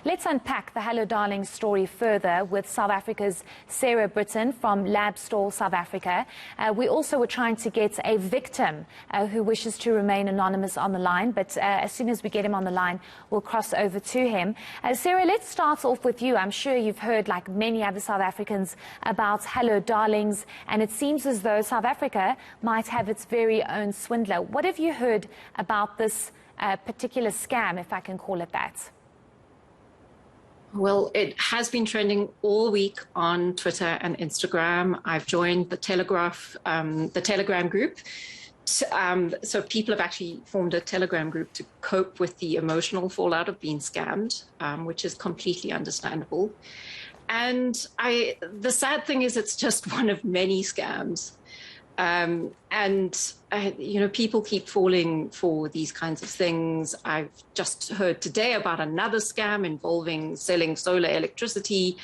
Let's unpack the Hello Darling story further with South Africa's Sarah Britton from Lab Store South Africa. We also were trying to get a victim who wishes to remain anonymous on the line, but as soon as we get him on the line, we'll cross over to him. Sarah, let's start off with you. I'm sure you've heard, like many other South Africans, about Hello Darlings, and it seems as though South Africa might have its very own swindler. What have you heard about this particular scam, if I can call it that? Well, it has been trending all week on Twitter and Instagram. I've joined the Telegram group. So people have actually formed a Telegram group to cope with the emotional fallout of being scammed, which is completely understandable. And the sad thing is it's just one of many scams. People keep falling for these kinds of things. I've just heard today about another scam involving selling solar electricity.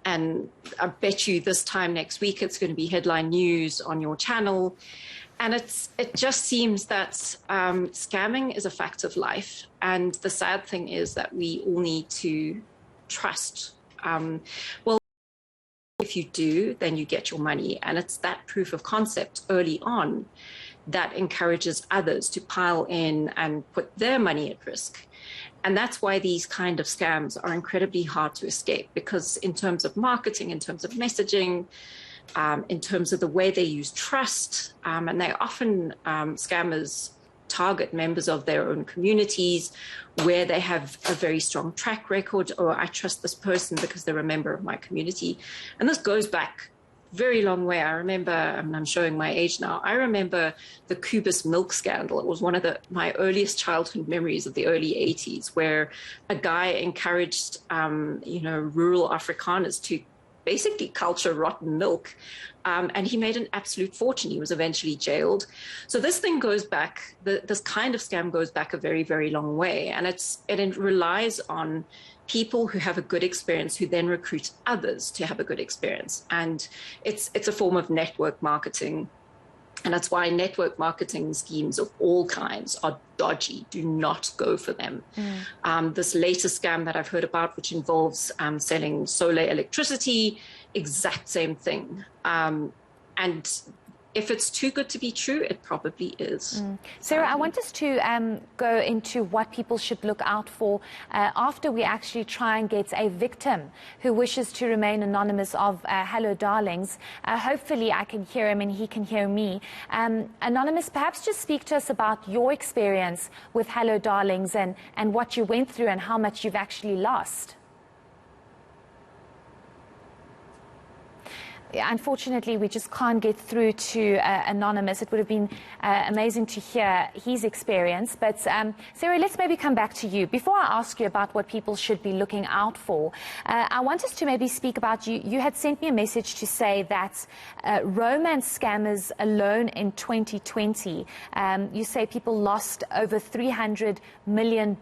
And I bet you this time next week, it's going to be headline news on your channel. And it just seems that scamming is a fact of life. And the sad thing is that we all need to trust. If you do, then you get your money. And it's that proof of concept early on that encourages others to pile in and put their money at risk. And that's why these kind of scams are incredibly hard to escape, because in terms of marketing, in terms of messaging, in terms of the way they use trust, and they often, scammers target members of their own communities where they have a very strong track record, or I trust this person because they're a member of my community. And this goes back very long way. I remember, I'm showing my age now, I remember the Cubus milk scandal. It was one of my earliest childhood memories of the early 80s, where a guy encouraged, rural Afrikaners to basically culture rotten milk. And he made an absolute fortune. He was eventually jailed. So this thing goes back, this kind of scam goes back a very, very long way. And it relies on people who have a good experience, who then recruit others to have a good experience. And it's a form of network marketing. And that's why network marketing schemes of all kinds are dodgy. Do not go for them. This latest scam that I've heard about, which involves selling solar electricity, exact same thing. And if it's too good to be true, it probably is. Sarah, I want us to go into what people should look out for after we actually try and get a victim who wishes to remain anonymous of Hello Darlings. Hopefully I can hear him and he can hear me. Anonymous, perhaps just speak to us about your experience with Hello Darlings and what you went through and how much you've actually lost. Unfortunately, we just can't get through to Anonymous. It would have been amazing to hear his experience. But Sarah, let's maybe come back to you. Before I ask you about what people should be looking out for, I want us to maybe speak about, you had sent me a message to say that romance scammers alone in 2020, you say people lost over $300 million,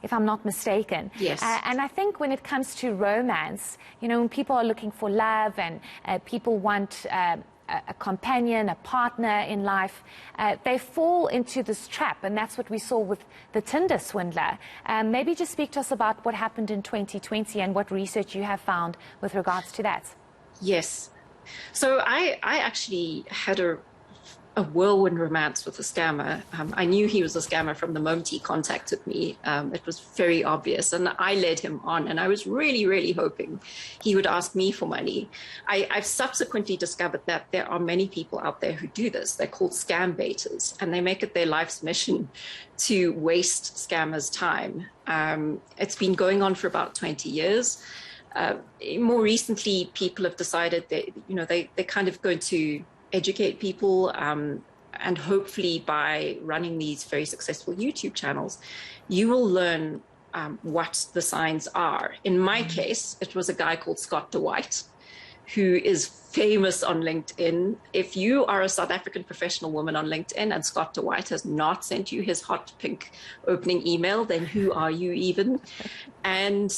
if I'm not mistaken. Yes. And I think when it comes to romance, when people are looking for love and people want a companion, a partner in life, they fall into this trap, and that's what we saw with the Tinder swindler. Maybe just speak to us about what happened in 2020 and what research you have found with regards to that. Yes. So I actually had a whirlwind romance with a scammer. I knew he was a scammer from the moment he contacted me. It was very obvious, and I led him on, and I was really, really hoping he would ask me for money. I've subsequently discovered that there are many people out there who do this. They're called scam baiters, and they make it their life's mission to waste scammers' time. It's been going on for about 20 years. More recently, people have decided that, they're kind of going to educate people, and hopefully by running these very successful YouTube channels, you will learn what the signs are. In my case, it was a guy called Scott DeWhite, who is famous on LinkedIn. If you are a South African professional woman on LinkedIn and Scott DeWhite has not sent you his hot pink opening email, then who are you even? And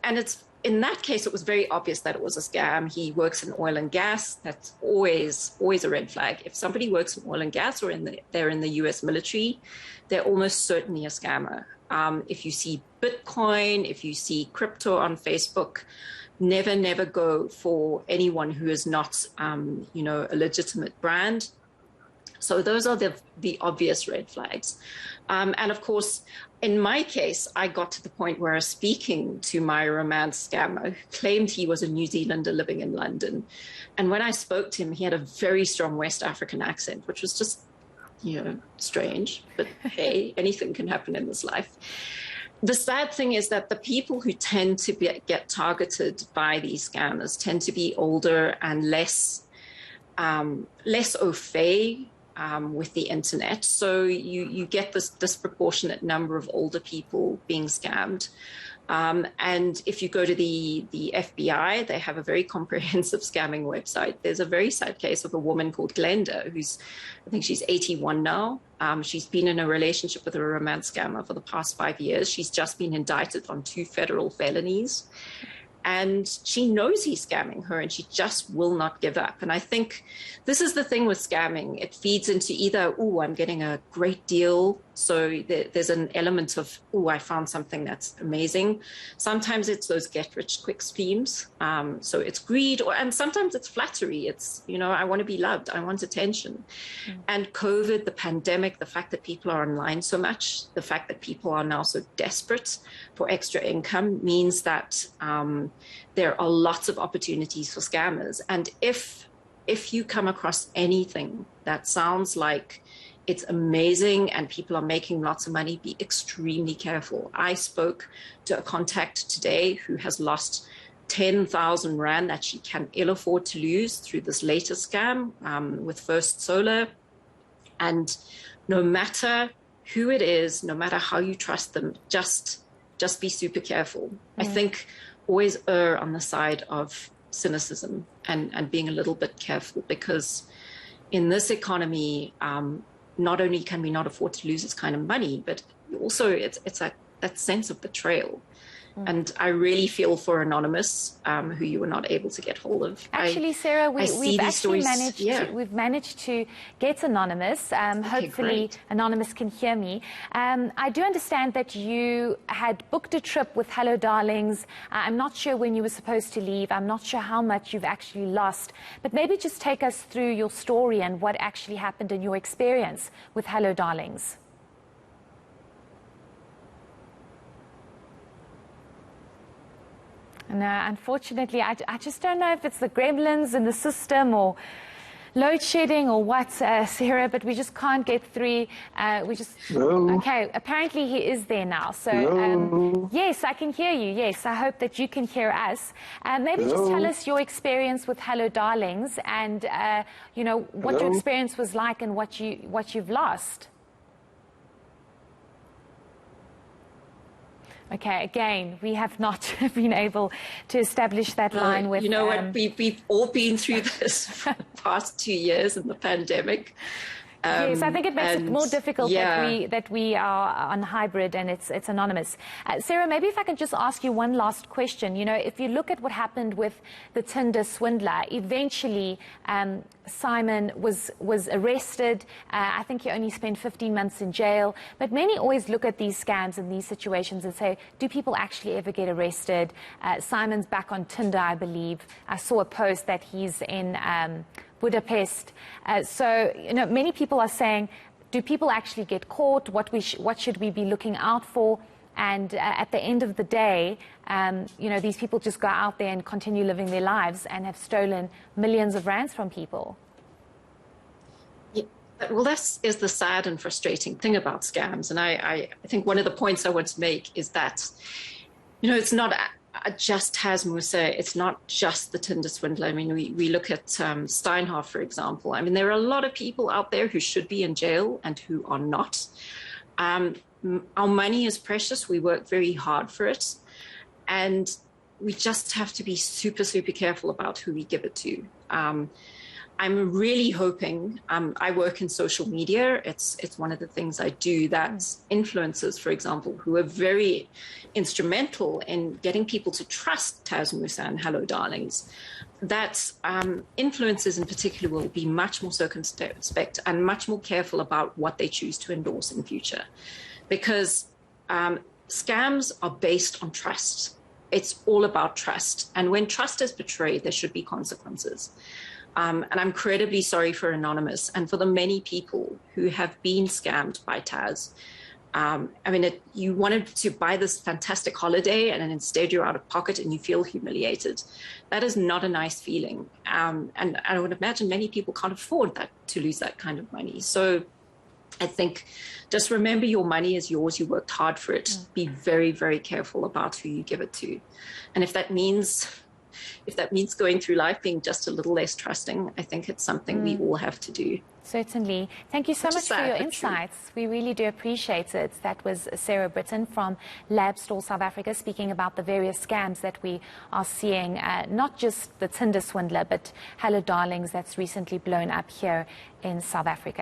it's, in that case, it was very obvious that it was a scam. He works in oil and gas. That's always a red flag. If somebody works in oil and gas or they're in the US military, they're almost certainly a scammer. If you see Bitcoin, if you see crypto on Facebook, never go for anyone who is not, a legitimate brand. So those are the obvious red flags. And of course, in my case, I got to the point where I was speaking to my romance scammer who claimed he was a New Zealander living in London. And when I spoke to him, he had a very strong West African accent, which was just, strange. But hey, anything can happen in this life. The sad thing is that the people who tend to get targeted by these scammers tend to be older and less au fait with the internet. So you get this disproportionate number of older people being scammed. And if you go to the FBI, they have a very comprehensive scamming website. There's a very sad case of a woman called Glenda, I think she's 81 now. She's been in a relationship with a romance scammer for the past 5 years. She's just been indicted on 2 federal felonies. And she knows he's scamming her, and she just will not give up. And I think this is the thing with scamming. It feeds into either, I'm getting a great deal. So there's an element of, I found something that's amazing. Sometimes it's those get-rich-quick schemes. So it's greed, and sometimes it's flattery. It's, I want to be loved. I want attention. And COVID, the pandemic, the fact that people are online so much, the fact that people are now so desperate for extra income means that there are lots of opportunities for scammers. And if you come across anything that sounds like it's amazing and people are making lots of money, be extremely careful. I spoke to a contact today who has lost 10,000 Rand that she can ill afford to lose through this latest scam with First Solar. And no matter who it is, no matter how you trust them, just be super careful. I think always err on the side of cynicism and being a little bit careful, because in this economy, not only can we not afford to lose this kind of money, but also it's like that sense of betrayal. And I really feel for Anonymous, who you were not able to get hold of. Actually, Sarah, we've managed to get Anonymous. Hopefully, great. Anonymous can hear me. I do understand that you had booked a trip with Hello Darlings. I'm not sure when you were supposed to leave. I'm not sure how much you've actually lost. But maybe just take us through your story and what actually happened in your experience with Hello Darlings. No, unfortunately, I just don't know if it's the gremlins in the system or load shedding or what, Sarah, but we just can't get through. Hello? Okay, apparently he is there now. So, yes, I can hear you. Yes, I hope that you can hear us. Maybe just tell us your experience with Hello Darlings and, what your experience was like and what you've lost. Okay, again, we have not been able to establish that line with... You know what, we've all been through this for the past 2 years in the pandemic. Yes, I think it makes it more difficult that we are on hybrid and it's anonymous. Sarah, maybe if I can just ask you one last question. If you look at what happened with the Tinder swindler, eventually Simon was arrested. I think he only spent 15 months in jail. But many always look at these scams and these situations and say, do people actually ever get arrested? Simon's back on Tinder, I believe. I saw a post that he's in... Budapest. So, many people are saying, do people actually get caught? What should we be looking out for? And at the end of the day, these people just go out there and continue living their lives and have stolen millions of rands from people. Yeah, well, that is the sad and frustrating thing about scams. And I think one of the points I want to make is that, it's not just Taz Musa, it's not just the Tinder swindler. I mean, we look at Steinhoff, for example. I mean, there are a lot of people out there who should be in jail and who are not. Our money is precious. We work very hard for it. And we just have to be super, super careful about who we give it to. I'm really hoping, I work in social media. It's one of the things I do, that influencers, for example, who are very instrumental in getting people to trust Taz Musa and Hello Darlings, that influencers in particular will be much more circumspect and much more careful about what they choose to endorse in future. Because scams are based on trust. It's all about trust. And when trust is betrayed, there should be consequences. And I'm incredibly sorry for Anonymous and for the many people who have been scammed by Taz. You wanted to buy this fantastic holiday and then instead you're out of pocket and you feel humiliated. That is not a nice feeling. And I would imagine many people can't afford that, to lose that kind of money. So I think just remember your money is yours. You worked hard for it. Be very, very careful about who you give it to. And if that means going through life being just a little less trusting, I think it's something we all have to do. Certainly. Thank you so much for your insights. We really do appreciate it. That was Sarah Britton from Labstore South Africa speaking about the various scams that we are seeing, not just the Tinder swindler, but Hello Darlings that's recently blown up here in South Africa.